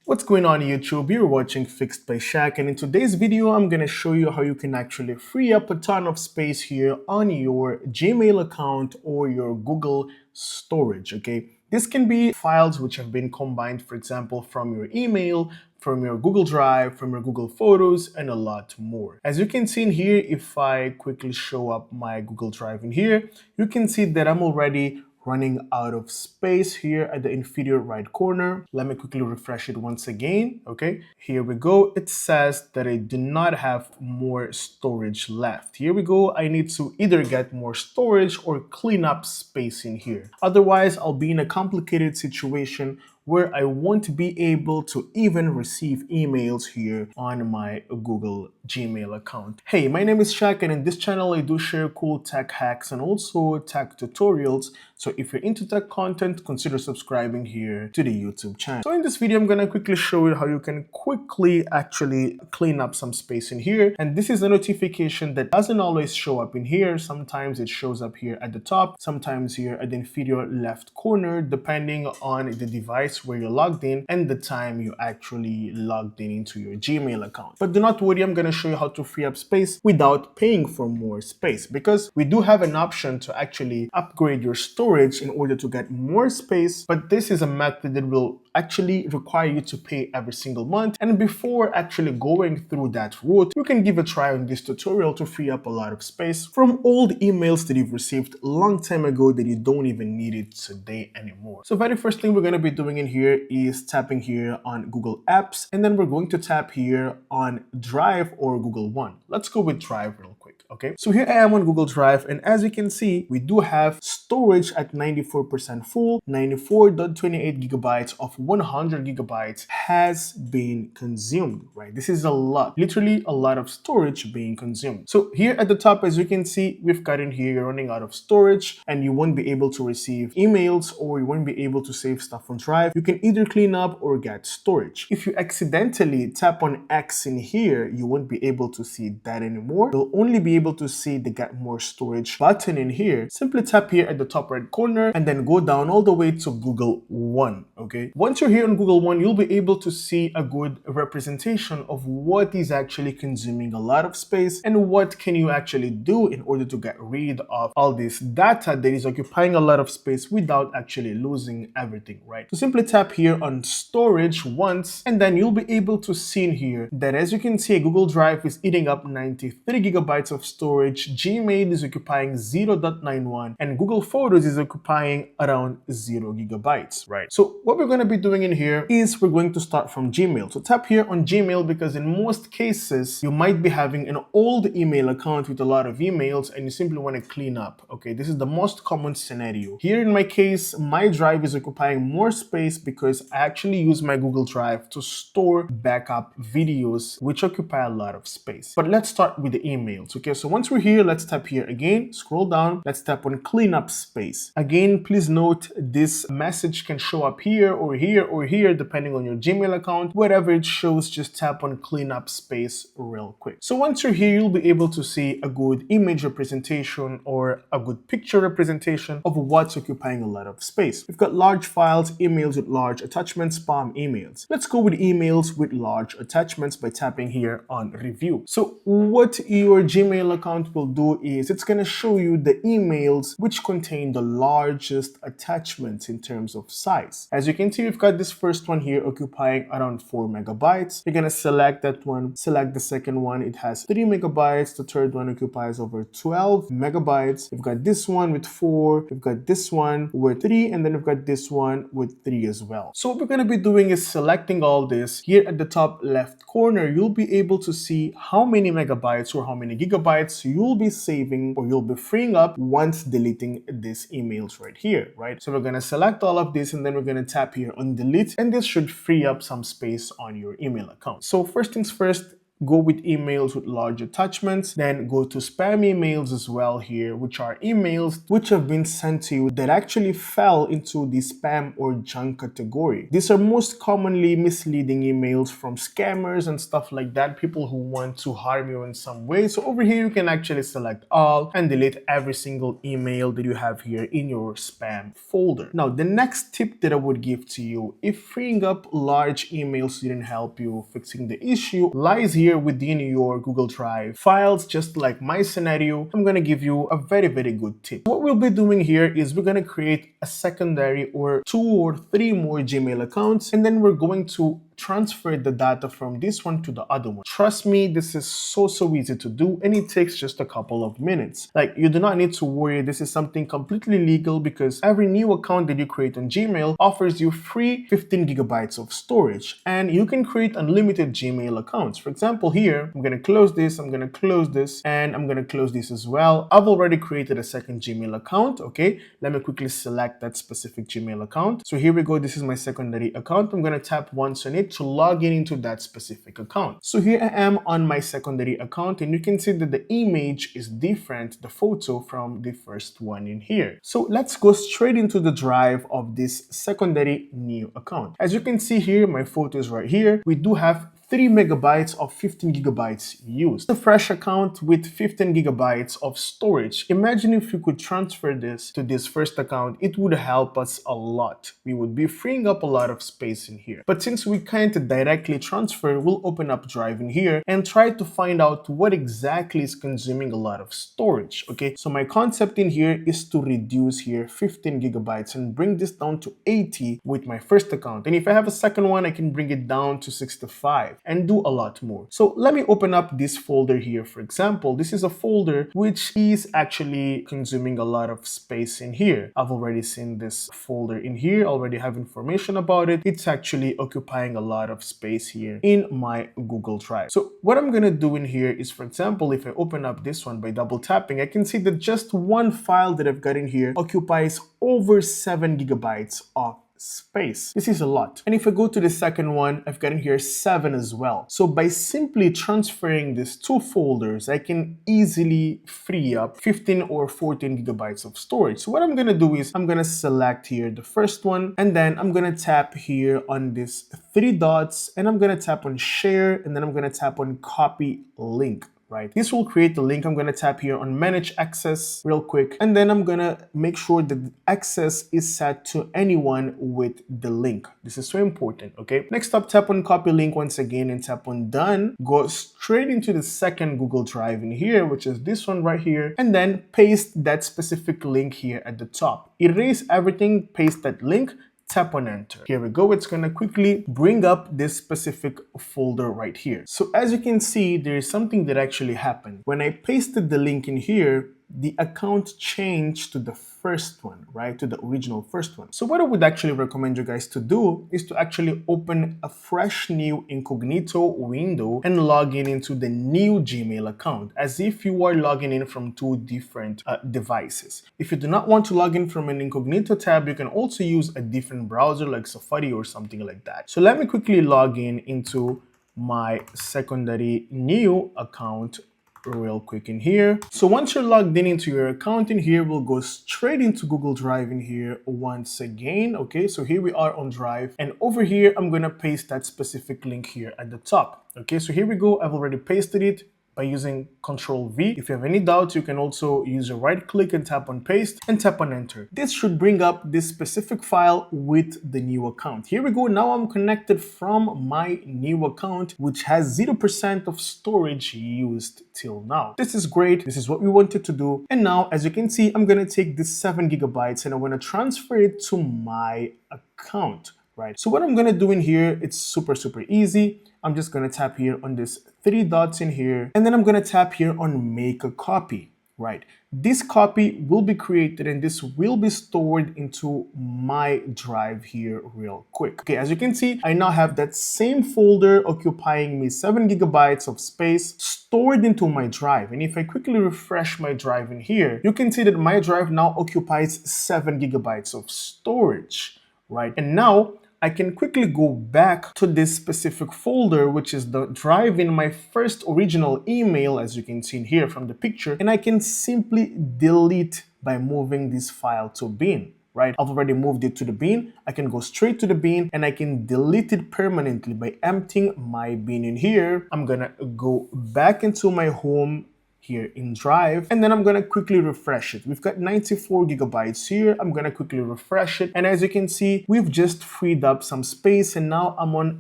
What's going on YouTube? You're watching Fixed by Shaq, and in today's video I'm going to show you how you can actually free up a ton of space here on your Gmail account or your Google storage, okay? This can be files which have been combined, for example, from your email, from your Google Drive, from your Google Photos, and a lot more. As you can see in here, if I quickly show up my Google Drive in here, you can see that I'm already running out of space here at the inferior right corner. Let me quickly refresh it once again. Okay, here we go. It says that I do not have more storage left. Here we go. I need to either get more storage or clean up space in here. Otherwise, I'll be in a complicated situation where I won't be able to even receive emails here on my Google Gmail account. Hey, my name is Shaq, and in this channel I do share cool tech hacks and also tech tutorials. So if you're into tech content, consider subscribing here to the YouTube channel. So in this video, I'm gonna quickly show you how you can quickly actually clean up some space in here. And this is a notification that doesn't always show up in here. Sometimes it shows up here at the top, sometimes here at the inferior left corner, depending on the device where you're logged in and the time you actually logged in into your Gmail account. But do not worry, I'm gonna show you how to free up space without paying for more space, because we do have an option to actually upgrade your storage in order to get more space, but this is a method that will actually require you to pay every single month. And before actually going through that route, you can give a try on this tutorial to free up a lot of space from old emails that you've received a long time ago that you don't even need it today anymore. So very first thing we're going to be doing in here is tapping here on Google Apps, and then we're going to tap here on Drive or Google One. Let's go with Drive real quick. Okay, so here I am on Google Drive, and as you can see, we do have storage at 94% full. 94.28 gigabytes of 100 gigabytes has been consumed, right? This is a lot, literally a lot of storage being consumed. So here at the top, as you can see, we've got in here, you're running out of storage and you won't be able to receive emails or you won't be able to save stuff on Drive. You can either clean up or get storage. If you accidentally tap on X in here, you won't be able to see that anymore. You'll only be able to see the get more storage button in here. Simply tap here at the top right corner and then go down all the way to Google One. Okay, once you're here on Google One, you'll be able to see a good representation of what is actually consuming a lot of space and what can you actually do in order to get rid of all this data that is occupying a lot of space without actually losing everything, right? So simply tap here on storage once, and then you'll be able to see in here that, as you can see, Google Drive is eating up 93 gigabytes of storage, Gmail is occupying 0.91, and Google Photos is occupying around 0 gigabytes, right? So what we're going to be doing in here is we're going to start from Gmail. So tap here on Gmail, because in most cases you might be having an old email account with a lot of emails and you simply want to clean up. Okay, this is the most common scenario. Here in my case, my drive is occupying more space because I actually use my Google Drive to store backup videos which occupy a lot of space. But let's start with the emails. Okay, so once we're here, let's tap here again, scroll down, let's tap on clean up space. Again, please note this message can show up here or here or here depending on your Gmail account. Wherever it shows, just tap on clean up space real quick. So once you're here, you'll be able to see a good image representation or a good picture representation of what's occupying a lot of space. We've got large files, emails with large attachments, spam emails. Let's go with emails with large attachments by tapping here on review. So what your Gmail account will do is it's going to show you the emails which contain the largest attachments in terms of size. As you can see, we've got this first one here occupying around 4 megabytes. You're going to select that one, select the second one, it has 3 megabytes. The third one occupies over 12 megabytes. We've got this one with 4, we've got this one with 3, and then we've got this one with 3 as well. So what we're going to be doing is selecting all this. Here at the top left corner, you'll be able to see how many megabytes or how many gigabytes you'll be saving or you'll be freeing up once deleting these emails right here, right? So we're going to select all of this and then we're going to tap here on delete, and this should free up some space on your email account. So first things first, go with emails with large attachments, then go to spam emails as well here, which are emails which have been sent to you that actually fell into the spam or junk category. These are most commonly misleading emails from scammers and stuff like that, people who want to harm you in some way. So over here, you can actually select all and delete every single email that you have here in your spam folder. Now, the next tip that I would give to you, if freeing up large emails didn't help you fixing the issue, lies here within your Google Drive files. Just like my scenario, I'm gonna give you a very good tip. What we'll be doing here is we're gonna create a secondary or 2 or 3 more Gmail accounts, and then we're going to transfer the data from this one to the other one. Trust me, this is so easy to do, and it takes just a couple of minutes. Like, you do not need to worry. This is something completely legal because every new account that you create on Gmail offers you free 15 gigabytes of storage, and you can create unlimited Gmail accounts. For example, here, I'm gonna close this, I'm gonna close this, and I'm gonna close this as well. I've already created a second Gmail account, okay? Let me quickly select that specific Gmail account. So here we go, this is my secondary account. I'm gonna tap once on it to log in into that specific account. So here I am on my secondary account, and you can see that the image is different, the photo, from the first one in here. So let's go straight into the drive of this secondary new account. As you can see here, my photo is right here. We do have 3 megabytes of 15 gigabytes used. A fresh account with 15 gigabytes of storage. Imagine if you could transfer this to this first account, it would help us a lot. We would be freeing up a lot of space in here. But since we can't directly transfer, we'll open up Drive in here and try to find out what exactly is consuming a lot of storage, okay? So my concept in here is to reduce here 15 gigabytes and bring this down to 80 with my first account. And if I have a second one, I can bring it down to 65. And do a lot more. So let me open up this folder here. For example, this is a folder which is actually consuming a lot of space in here. I've already seen this folder in here, already have information about it. It's actually occupying a lot of space here in my Google Drive. So what I'm gonna do in here is, for example, if I open up this one by double tapping, I can see that just one file that I've got in here occupies over 7 gigabytes of space. This is a lot. And if I go to the second one, I've got in here 7 as well. So by simply transferring these 2 folders, I can easily free up 15 or 14 gigabytes of storage. So what I'm gonna do is I'm gonna select here the first one, and then I'm gonna tap here on this 3 dots, and I'm gonna tap on share, and then I'm gonna tap on copy link. Right? This will create the link. I'm going to tap here on manage access real quick, and then I'm going to make sure that the access is set to anyone with the link. This is so important, okay? Next up, tap on copy link once again and tap on done. Go straight into the second Google Drive in here, which is this one right here, and then paste that specific link here at the top. Erase everything, paste that link, tap on enter. Here we go. It's gonna quickly bring up this specific folder right here. So as you can see, there is something that actually happened. When I pasted the link in here, the account changed to the first one, right? To the original first one. So what I would actually recommend you guys to do is to actually open a fresh new incognito window and log in into the new Gmail account as if you are logging in from 2 different devices. If you do not want to log in from an incognito tab, you can also use a different browser like Safari or something like that. So let me quickly log in into my secondary new account real quick in here. So once you're logged in into your account in here, we'll go straight into Google Drive in here once again. Okay, so here we are on Drive, and over here I'm gonna paste that specific link here at the top. Okay, so here we go. I've already pasted it by using Control V. If you have any doubts, you can also use a right click and tap on paste and tap on enter. This should bring up this specific file with the new account. Here we go. Now I'm connected from my new account, which has 0% of storage used till now. This is great. This is what we wanted to do. And now, as you can see, I'm gonna take this 7 gigabytes and I wanna transfer it to my account. Right. So what I'm gonna do in here, it's super easy. I'm just gonna tap here on this 3 dots in here, and then I'm gonna tap here on make a copy. Right. This copy will be created and this will be stored into my drive here real quick. Okay, as you can see, I now have that same folder occupying me 7 gigabytes of space stored into my drive. And if I quickly refresh my drive in here, you can see that my drive now occupies 7 gigabytes of storage. Right. And now I can quickly go back to this specific folder, which is the drive in my first original email, as you can see here from the picture, and I can simply delete by moving this file to bin. Right? I've already moved it to the bin. I can go straight to the bin and I can delete it permanently by emptying my bin in here. I'm gonna go back into my home here in Drive, and then I'm gonna quickly refresh it. We've got 94 gigabytes here. I'm gonna quickly refresh it, and as you can see, we've just freed up some space, and now I'm on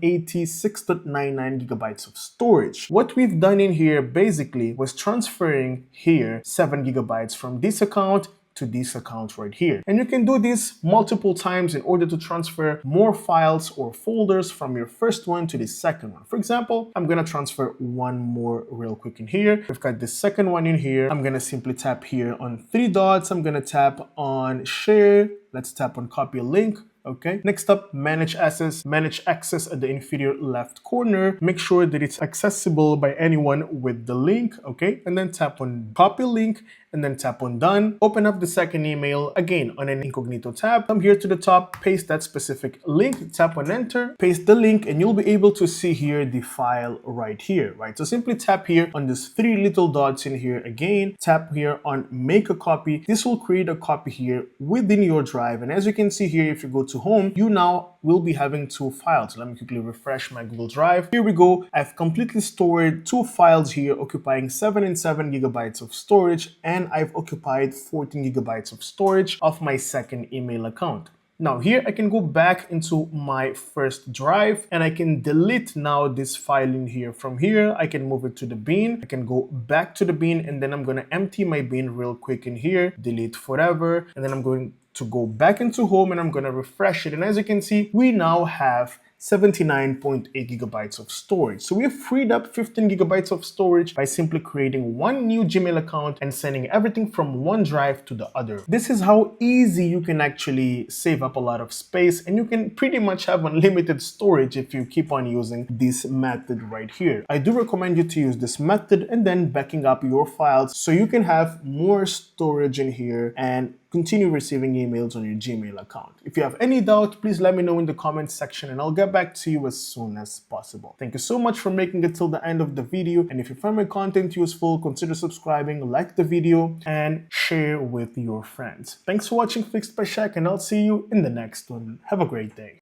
86.99 gigabytes of storage. What we've done in here basically was transferring here 7 gigabytes from this account to this account right here. And you can do this multiple times in order to transfer more files or folders from your first one to the second one. For example, I'm gonna transfer one more real quick in here. We've got the second one in here. I'm gonna simply tap here on 3 dots. I'm gonna tap on share. Let's tap on copy link. Okay, next up, manage access at the inferior left corner. Make sure that it's accessible by anyone with the link, okay? And then tap on copy link and then tap on done. Open up the second email, again, on an incognito tab. Come here to the top, paste that specific link, tap on enter, paste the link, and you'll be able to see here the file right here, right? So simply tap here on these 3 little dots in here again, tap here on make a copy. This will create a copy here within your drive. And as you can see here, if you go to home, you now will be having 2 files. Let me quickly refresh my Google Drive. Here we go. I've completely stored 2 files here occupying 7 and 7 gigabytes of storage, and I've occupied 14 gigabytes of storage of my second email account. Now here I can go back into my first drive and I can delete now this file in here. From here I can move it to the bin. I can go back to the bin, and then I'm going to empty my bin real quick in here, delete forever, and then I'm going to go back into home and I'm going to refresh it. And as you can see, we now have 79.8 gigabytes of storage. So we have freed up 15 gigabytes of storage by simply creating one new Gmail account and sending everything from one drive to the other. This is how easy you can actually save up a lot of space, and you can pretty much have unlimited storage if you keep on using this method right here. I do recommend you to use this method and then backing up your files so you can have more storage in here and continue receiving emails on your Gmail account. If you have any doubt, please let me know in the comments section and I'll get back to you as soon as possible. Thank you so much for making it till the end of the video, and if you find my content useful, consider subscribing, like the video, and share with your friends. Thanks for watching Fixed by Shaq, and I'll see you in the next one. Have a great day.